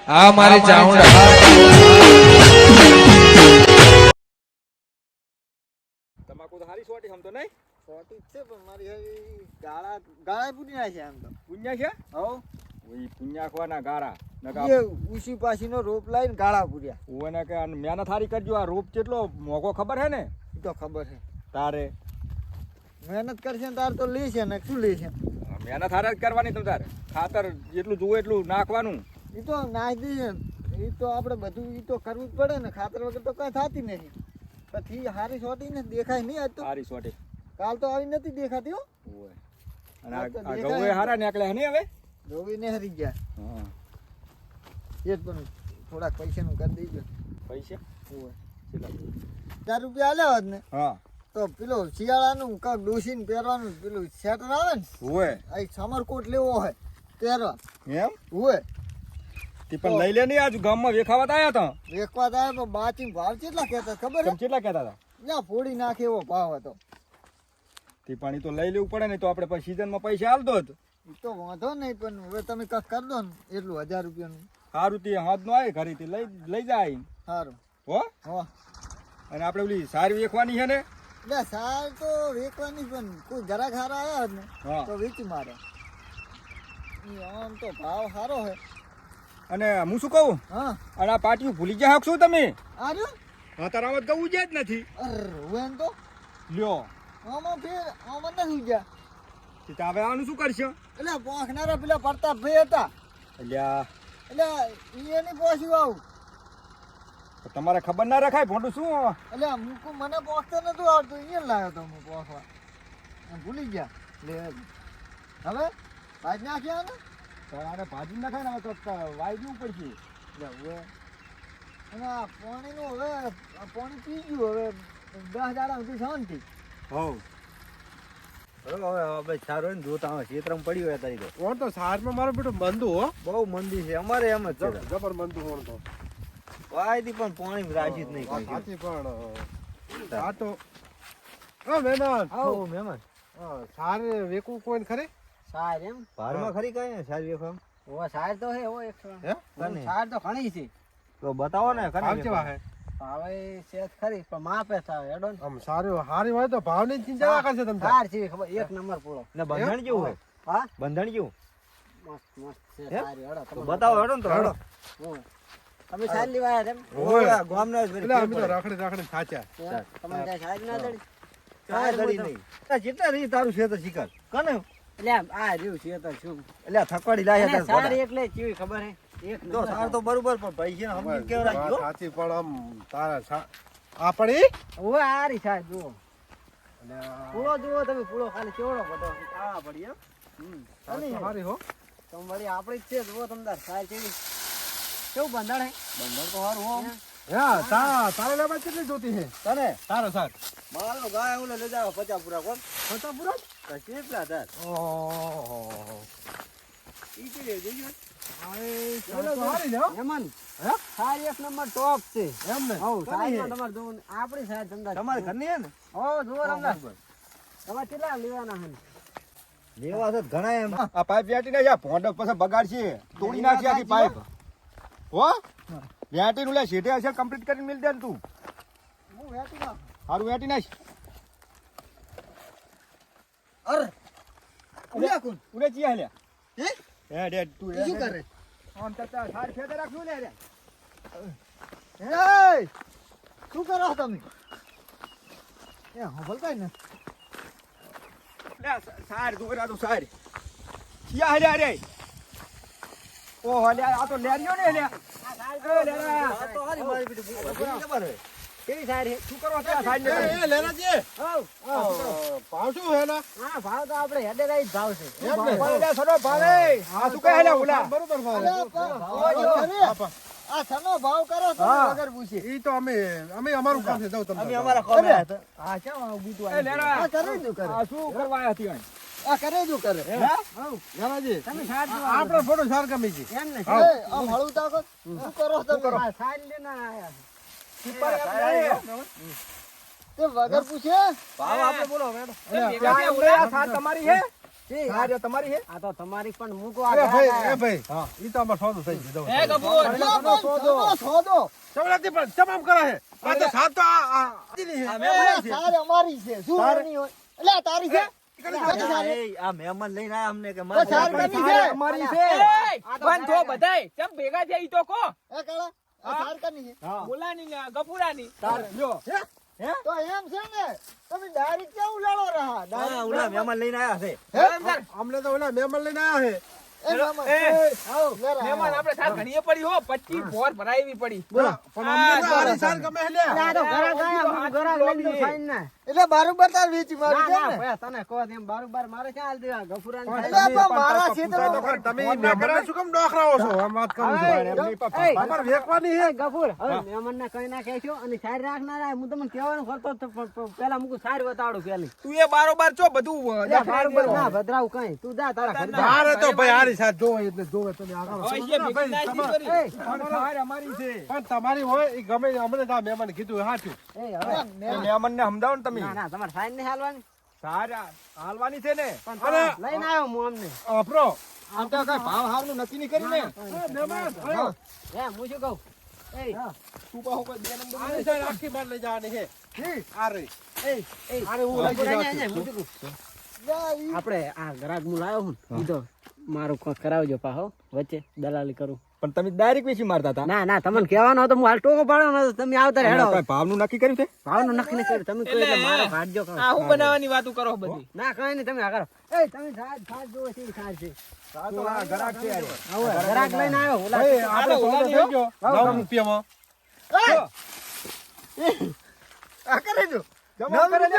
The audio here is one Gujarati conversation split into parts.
આ મારી ચાઉંડા તમાકુ તો હારી સોટી હમ તો નહીં સોટી છે પણ મારી ગાળા ગાળા પૂરી છે આમ તો પુણ્યા છે હવ ઓય પુણ્યા ખવાના ગારા નકા એ ઉસી પાસીનો રોપ લાઈન ગાળા પૂર્યા ઓને કે મહેનત હારી કરજો આ રોપ કેટલો મોઘો ખબર હે ને એ તો ખબર છે તારે મહેનત કરશે ને તાર તો લે છે ને શું લે છે મહેનત હારે જ કરવાની તમ તારે ખાતર જેટલું જોવે એટલું નાખવાનું એ તો નાખી દે છે એ તો આપણે બધું એ તો કરવું જ પડે ને ખાતર વગર તો કઈ થતી નથી પછી હારી સોટી ને દેખાય નહીં આજ તો હારી સોટી કાલ તો આવી નથી દેખાતી હો ઓય અને આ ગૌએ હારા નીકળ્યા હે ને હવે જોવી ને હરી ગયા હા એ જ પણ થોડાક પૈસાનું કરી દઈજો પૈસા ઓય કેટલા 4 રૂપિયા આલ્યા હોત ને હા તો પેલો શિયાળાનું કાંક ડોસીને પહેરવાનું પેલું સ્વેટર આવે ને ઓય આ સમરકોટ લેવો હોય પહેરવા એમ હોય તી પણ લઈ લે ની આજ ગામમાં વેખાવત આયા તા વેકવા થાય તો બાચી ભાવ કેટલા કહેતા ખબર તમે કેટલા કહેતા હતા ના ફોડી નાખે એવો ભાવ હતો તી પાણી તો લઈ લેવું પડે ને તો આપણે પછી સીઝનમાં પૈસા આલતો જ એ તો વાંધો નહીં પણ હવે તમે કાંક કરી દો ને એટલું 1000 રૂપિયાનું સારું તે હાથ નો આવે ઘરેથી લઈ જાય સારું હો હો અને આપણે પેલી સારી વેખવાની છે ને એટલે સાર તો વેચવાની પણ કોઈ જરાક સારા આવ્યા હોત ને હા તો વેચી મારે આમ તો ભાવ સારો છે અને હું શું કહું હા અને આ પાટિયું ભૂલી ગયા શું તમે આર્યો હા તારામાં ગવું જ નથી અરે વેન તો લ્યો આમાં ફેર આમાં નથી ગયા તે હવે આનું શું કરશો એટલે પોખનારા પેલા પ્રતાપભાઈ હતા અલ્યા એટલે એની પોસ્યું આવું તો તમારે ખબર ના રખાય ભોંડું શું એટલે મૂકું મને પોખતા નતું આવડતું અહીંયા લાવ્યો તો હું પોખવા ભૂલી ગયા લે હવે ભાજ નાખ્યા ને તો આને ભાજી ના ખાય ને હવે તો વાઈ જવું પડશે એટલે હવે અને આ પાણીનું હવે આ પાણી પી ગયું હવે 10 દાડા સુધી શાંતિ હોવ બરોબર હવે સારું ને જોતા આવે ક્ષેત્રમાં પડી હોય તારી તો તો સારમાં મારો બેટો બંધુ હો બહુ મંદી છે અમારે એમ જ છે જબર બંધુ હોણ તો વાયદી પણ પાણી રાજી જ નહીં કોઈ સાચી પણ આ તો હા મહેમાન આવો મહેમાન સારે વેકું કોઈ ખરે સાર એમ ભારમાં ખરી કઈ ને સારી વેફામ ઓ સાર તો હે ઓ 100 હે કને સાર તો ઘણી છે તો બતાવો ને ભાવ કને કેવા હે હવે સેજ ખરી પણ માપે થાય હેડો ને આમ સારું હારી હોય તો ભાવની ચિંતા ના કરશે તમે સાર છે ખબર 1 નંબર પૂરો ને બંધણ કેવું હોય હા બંધણ કેવું મસ્ત મસ્ત છે હે? સારી હેડો તો બતાવો હેડો ને તો હેડો ઓય. તમે સાર લેવા આયા એમ ઓય ગામના જ એટલે અમે તો રાખડી થાચા તમને કઈ સાર ના દડી કાંઈ દડી નહીં જેટલા રહી તારું છે તો શિકાર કને એટલે આ રહ્યું છે તો શું એટલે થકવાડી લાયા અને સાર તાર એટલે કેવી ખબર હે એક તો સાર તો બરોબર પણ પૈસા સમજી કેવું રાખજો સાચી પણ આમ તારા આપણી ઓય આરી સાર જુઓ પૂળો જુઓ તમે પૂળો ખાલી કેવડો બધો આ પડી એમ હારી હો તમે વળી આપણી જ છે જુઓ તમદાર સાર કેવી કેવું બંધાણ હે બંધણ તો સારું હો હા તારે લેવા કેટલી જોતી હે તને તારો સાર મારો ગાય ઓલે લઈ જાવ 50 પૂરા કોણ ખોટા પૂરા કેટલા તાર ઓહો ઈ કે જોજો હારી લે હેમન હે સાર એક નંબર ટોપ છે એમ ને હો કોની સાર હે? તમારે જોવું આપણી સાર તમદાર તમારે ઘરની હે ને હો જુઓ તમદાર તમારે કેટલા લેવાના હે લેવા છે ઘણા એમ આ પાઇપ વેટી ના જા ભોંડો પછી બગાડશે તોડી નાખી આખી પાઇપ હો વેટી નું લે સીધે હશે કમ્પ્લીટ કરીને મિલ દે ને તું હું વેટી ના સારું વેટી નાખ અરે ઉલ્યા કોણ ઉને ચિયા લે હે હે ડે તું ઈ શું કરે આમ તતા સાર ફેદે રાખ્યું લે રે એ શું કરો તમે એ હંભળ કઈ ને લે સાર દોરા તો સાર ચિયા લે રે ઓહો લે આ તો લેરિયો ને લે આ તો હારી મારી બેટી ખબર હે કેવી સાર હે શું કરો ત્યાં સાર ને એ લેનાજી હો ભાવ શું હે ના હા ભાવ તો આપણે હેડે રાઈ જ ભાવ છે એમ ને? ભાવે લે સડો ભાવે આ શું કહે લે ઓલા બરોબર ભાવ આ સનો ભાવ કરો તો હા. વગર પૂછે ઈ તો અમે અમારું કામ છે જાવ તમે અમે અમારા કોમે હતા આ કેમ આવું બીતું એ આવ્યું? લેરા આ કરે જો કરે આ શું કરવા આયા હતી આ કરે જો કરે હે લેનાજી તમે સાર જો આપણે ફોટો સાર ગમી છે એમ ને હા. એ આમ હળું તાકો શું કરો તમે આ સાર લેના આયા કીપર એમ તે વગર પૂછે ભાવ આપણે બોલો મેડમ ત્યાં એમ લે આ સાર તમારી હે સારી તમારી છે આ તો તમારી પણ મૂકો એ ભાઈ હા ઈ તો અમાર સોદો થઈ ગયો એ કપૂર સોદો ચમડાથી પણ તમામ કરે છે આ તો સાત તો આ આની છે સાર અમારી છે શું એની હોય એટલે આ તારી છે આ મહેમાન લઈને આયા અમને કે તો સાર કની છે અમારી છે બંધ થો બધાય કેમ ભેગા છે ઈ તો કો એ કાળા આ સાર કની છે બોલાની ને ગપુરાની લ્યો તો એમ છે ને તમે ડાયરેક્ટ કેવું લડો રહા હા, ઓલા મહેમાન લઈને આયા છે અમને તો ઓલા મહેમાન લઈને આયા છે એ મામા આવો લેરા મહેમાન આપણે સાથ ઘણીએ પડી હો 25 બોર ભરાવી પડી પણ અમને તો આની સાર ગમે છે લે આ તો ઘરા લઈ લીધો ફાઈન ના એટલે બારોબાર તાર વેચી મારી છે ને ભયા તને કહો એમ બારોબાર મારે ક્યાં હાલ દેવા ગફુરાની એટલે પણ મારા ક્ષેત્રમાં તમે મહેમાન શું કેમ ડોખરાવો છો આમ વાત કરું છું અમાર વેકવાની છે ગફુર હવે મહેમાન ને કઈ ના કહેશો અને સાર રાખનારા હું તમને કહેવાનું કરતો તો પણ પેલા મુકુ સાર બતાડો પેલી તું એ બારોબાર છો બધું બારોબાર ના ભદ્રાવ કઈ તું જા તારા ઘર જા મારે તો ભાઈ આની સાથ જોવે એટલે જોવે તમે આગળ હવે એ ભેગી નાસી કરી સારી અમારી છે પણ તમારી હોય એ ગમે તે અમને તો આ મહેમાન કીધું સાચું એ હવે મહેમાન ને સમજાવો ને તમે ના ના તમારે સાઈન ને હાલવાની સારા હાલવાની છે ને પણ તમે લઈને આવ્યો હું અમને આપરો આમ તો કઈ ભાવ હારનું નક્કી નહીં કરી ને મહેમાન આયો હે હું શું કહું એ તું પાહો કોઈ બે નંબર આની સાથ આખી બાર લઈ જવાની છે આ રહી એ આને હું લઈ જઈ હું શું કહું આપણે આ ગ્રાહક હું લાવ્યો હું ઈ તો મારું કોક કરાવજો પાહો વચ્ચે દલાલી કરું પણ તમે ડાયરેક્ટ વેચી મારતા હતા ના ના તમને કહેવાનો હતો હું હાલ ટોકો પાડવાનો હતો તમે આવતા હેડો કઈ ભાવનું નક્કી કર્યું છે ભાવનું નક્કી નહીં કર્યું તમે કોઈ એટલે મારો કાઢજો આ હું બનાવવાની વાતો કરો બધી ના કઈ નહીં તમે આ કરો એ તમે સાજ જોવો છે સાજ છે આ તો આ ગ્રાહક છે યાર હવે ગ્રાહક લઈને આવ્યો ઓલા ભાઈ આપણે સોદો થઈ ગયો 9 રૂપિયામાં આ કરે જો જમા કરે ને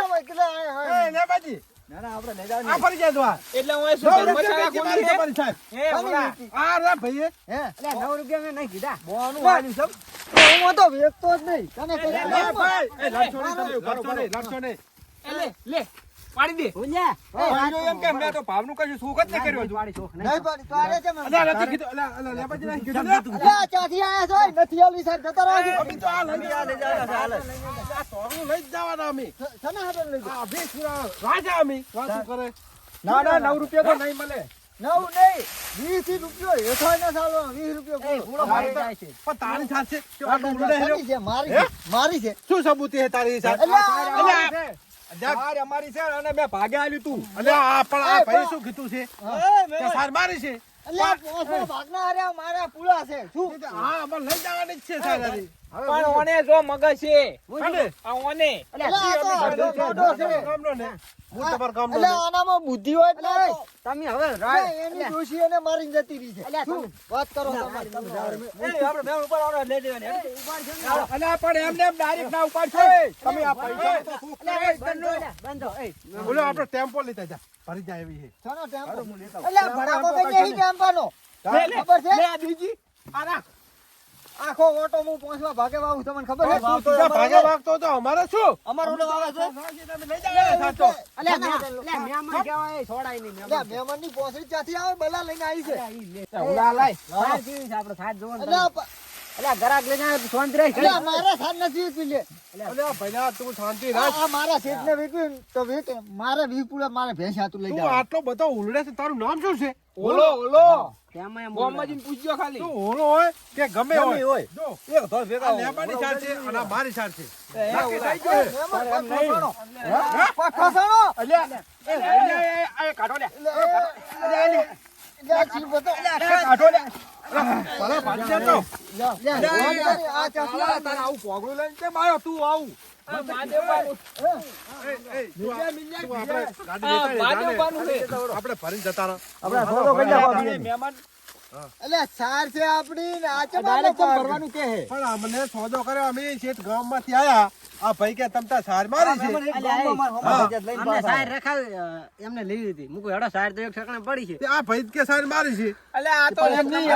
એ ને બાજી ના ના આપણે લઈ જાવ આ ફરી જાય તો આ એટલે હું એ શું 9 મસાલા રૂપિયા ખોલી તમારી સાહેબ હે ઓલા આ રે ભાઈ હે એટલે 9 રૂપિયા મેં નહીં કીધા બોનું વાલી સબ હું તો વેચતો જ નહીં તને એ ભાઈ એ લડશો નહીં લડશો નહીં એ લે પાડી દે ભૂલ્યા ભાઈનો એમ કે મેં તો ભાવનું કશું સુખ જ નહીં કર્યું હજુ. વાળી શોખ નહીં પડી તો આલે છે મને અલ્યા નથી કીધું અલ્યા લે બાજી નહીં કીધું અલ્યા ચાથી આયા છો નથી આલી સાહેબ જતા રહો અમે તો આ લઈ આ લઈ જવાના છે, હાલ. આ તોરનું લઈ જ જવાના અમે સના હાટન લઈ આ ભેંસ પુરા રાજા અમે વાતું કરે ના ના 9 રૂપિયા તો નહીં મળે નવ નહીં 20 રૂપિયો હેઠો ના ચાલો 20 રૂપિયો એ પૂળો મારી જાય છે પણ તારી સાથે છે આ તારી છે મારી છે શું સબૂતી હે તારી સાથે અલ્યા સારી અમારી છે અને મેં ભાગે આલ્યું તું અલ્યા આ પણ આ ભાઈ શું કીધું છે કે સાર મારી છે અલ્યા પોસમાં ભાગના હાર્યા મારા પૂળા છે શું હા અમાર લઈ જવાની જ છે સાર હરી પણ ઓને જો મગજ છે અને આ ઓને અલ્યા આ તો ગોડો છે ગામનો ને હું તમાર ગામનો ને અલ્યા આનામાં બુદ્ધિ હોય એટલે તમે હવે અલ્યા એની ડોશી એને મારીને જતી રહી છે અલ્યા શું વાત કરો તમારી એ આપણે બે ઉપર આવડે લઈ લેવાની અલ્યા પણ એમને એમ ડાયરેક્ટ ના ઉપાડશો તમે આ પૈસા તો સુખ કરે બંધો એ બોલો આપણો ટેમ્પો લેતા જા ભરી જાય એવી છે સનો ટેમ્પો અલ્યા ભડાકો કઈ નહીં ટેમ્પાનો ખબર છે લે આ બીજી આ રાખ આખો ઓટો હું પહોંચવા ભાગે વાવું તમને ખબર છે તું તો ભાગે વાગતો તો અમારે શું અમારો ઓલો આવે છે તમે લઈ જવાના સાચો અલ્યા મહેમાન કહેવાય છોડાય નહીં અલ્યા મહેમાન મહેમાનની પોસડી ચાથી આવે બલા લઈને આવી છે ઓલા લાય સાર કેવી છે આપણે સાર જોવાનું અલ્યા અલ્યા ગ્રાહક લઈને આવ્યો શાંતિ રહી અલ્યા મારા સાર નથી વેચવી લે અલ્યા ભઈલા તું શાંતિ રાખ આ મારા શેઠને વેચવી તો વેચે મારે 20 પૂળા મારે ભેંસ હાતું લઈ તું જાવ આટલો બધો ઉલડે છે તારું નામ શું છે ઓલો તેમાં એમ ગોમમાં પૂછજો ખાલી તું ઓલો હોય કે ગમે ગમે હોય હોય. જો એક ધોર ભેગા આ હોય. લેબાની સાર છે અને આ મારી સાર છે એ નક્કી ઓલા. થઈ ગયું પખાસણો અલ્યા એ કાઢો લે અલ્યા ચી બતો કાઢો લે ભલે ભાજી જાય તો આ ચાથી આવે તારે આવું પોગળું લઈને કેમ આવ્યો તું આવું આ મહાદેવબાનું. એ તું આપણે ગાડી આ લેતા મહાદેવબાનું છે. આપણે ભરીને જતા રહો આપણે સોદો કરી નાખો મહેમાન અલ્યા સાર છે આપડી ને આ ચમ ડાયરેક્ટ ભરવાનું કે હે પણ અમને સોદો કર્યો અમે શેઠ ગામમાંથી આયા આ ભાઈ કે તમતા સાર મારી છે અમને સાર રખાવી એમને લીધી હતી મુકુ હેડો સાર તો એક ઠેકાણે પડી છે તે આ ભાઈ કે સાર મારી છે અલ્યા આ તો એમ નહીં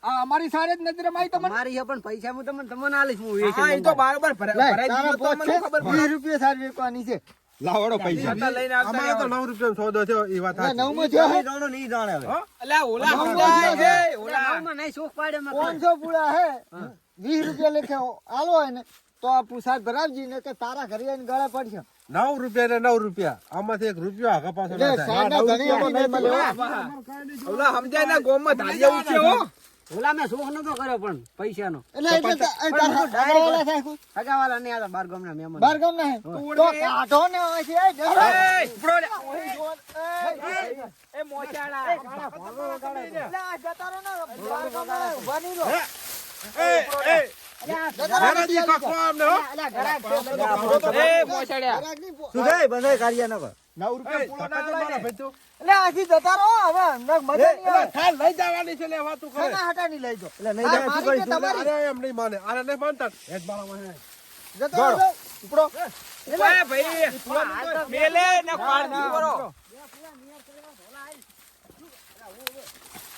આ અમારી સારે જ નજરે માં આવી તમને મારી છે પણ પૈસા હું તમને આલીશ હું વેચી હા એ તો બારોબાર ભરાઈ તારા દીધો તો પોચ મને છે ખબર 20 રૂપિયા સાર વેચવાની છે લાવડો પૈસા છતાં લઈને આવતા અમારે તો રહેવાનું. 9 રૂપિયાનો સોદો થયો એ વાત અલ્યા સાચી. નવમો થયો હે જાણો નહીં જાણે હવે. અલ્યા ઓલા નવ સમજાય વાગ્યા છે, ઓલા માં નહીં શોખ પાડ્યો મેં 500 પૂળા હે 20 રૂપિયા લેખે આલો હે ને તો આ પુસાદ ભરાવજી ને કે તારા ઘરે આવીને ગળે પડશે. 9 રૂપિયા ને 9 રૂપિયા આમાંથી 1 રૂપિયો આગળ પાછો ના એટલે થાય. સાહેબના ઘરે આવીને નહીં મળે. ઓલા સમજાય ના ગોમમાં ધારિયા ઉઠે હો ઓલા મેં શોખ નતો કર્યો પણ પૈસાનો એટલે તારા હગાવાલા થાય કોઈ? હગાવાલા નહીં આ તો બાર ગામના મહેમાન બાર ગામ ના હે? તો કાઢો ને અહીંથી, એ જરો. એ ઉપડો લે એ મોચાડા એટલે આ જતા રહો ને, બાર ગામના ઊભા નહીં રહો. નાના જી કાકો આમને હો. એ મોછાડ્યા ગરાગ નહીં પો- શું થાય બંધાય કાર્ય ન કર 9 રૂપિયા પૂરો ના થાય મારા ભાઈ તું. એટલે આથી જતા રહો હવે, નક મજા નહીં આવે. થાળ લઈ જવાની છે લે વાતું કરે. શાના હાટા નહીં લઈ જાઓ? એટલે નહીં આ જાય શું મારી કે કરીશું? તમારી? અરે એમ નહીં માને. અરે નહીં માનતા. હેડ મારા વાહે. જતા રહો. ઉપડો. એ ભાઈ મેલે ને પાડી કરો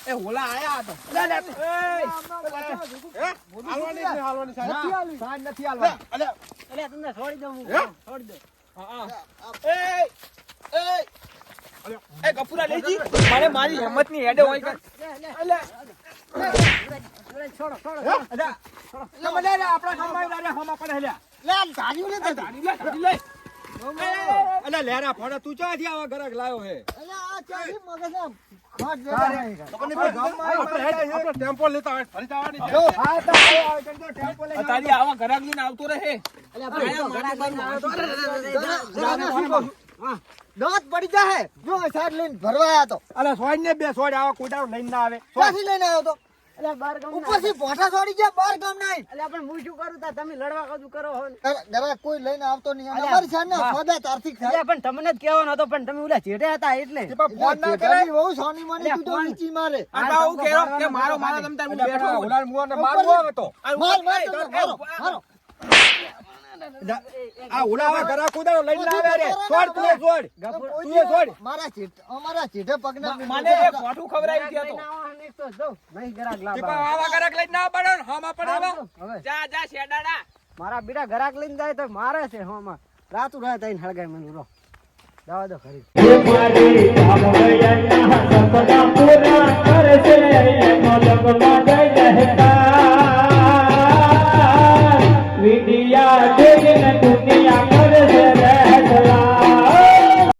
એ હોલા આયા તો હાલવાની છે, હાલવાની છે. નથી આલી. સાંજ નથી હાલવા એટલે તમને છોડી દઉં હું. હે? છોડી દઉં. એ કપૂરા લેજી મને મારી હિંમત ની હેડે હોય કે છોડો છોડો તમે લે લે આપણા ગામમાં લે હમા પડે લે લે, આ ધાર્યું ને તે. ધારી લે અલે લેરા ફોડા તું ચાથી આવા ગરક લાયો હે એટલે આ ચાલી મગજના ખોટ જતા નહીં. આપણે ટેમ્પો લેતા હોય. ફરી જવાની છે. હા તો આવો ચંદો ટેમ્પો લઈ તારી આવા ગરક લઈને આવતો રહે દાંત પડી જાય. જો આ સાઈડ લઈને ભરવા આયા તો. અલે સોડ ને બે સોડ આવા કુડાવ લઈને ના આવે ક્યાંથી લઈને આવ્યો તો? એટલે બાર ગામના ઉપરથી પોઠા છોડી ગયા, બાર ગામ ના આવીને. એટલે પણ હું શું કરું તા તમે લડવા કદું કરો હો ને. ગરાગ કોઈ લઈને આવતો નહીં. અને અમારી સાઈડના સોદા તારથી ખાય. એટલે પણ તમને જ કહેવાનો હતો પણ તમે ઓલા ચેડે હતા એટલે ફોન ના કરે જેઠાની વહુ સોની માની એટલે તું તો ફોન- ઊંચી મારે. આ હું કેરો કે મારો મારા તમ તાર હું બેઠો હોલાર મુવાનો મારવો આવે તો માર, માર તમે, મારો, મારો. આ હોલાવા ગરક કુડાવ લઈને ના આવે રે સોડ તું સોડ તું એ છોડ. અમારા ચેઠે પગના મને એ ફોટું ખવરાઈ ગયો તો લઈને આવવા ને તો દઉં. નહીં ગરાક કે લાવવા. આવા ગરક લઈને ના પડે ને હમા પડે હવે હવે જા જા શેડાડા મારા બીડા ગરાક લઈને જાય તો મારે છે હોમાં રાતું રાત આઈને હળગાય મને રો દાવા દો ખરી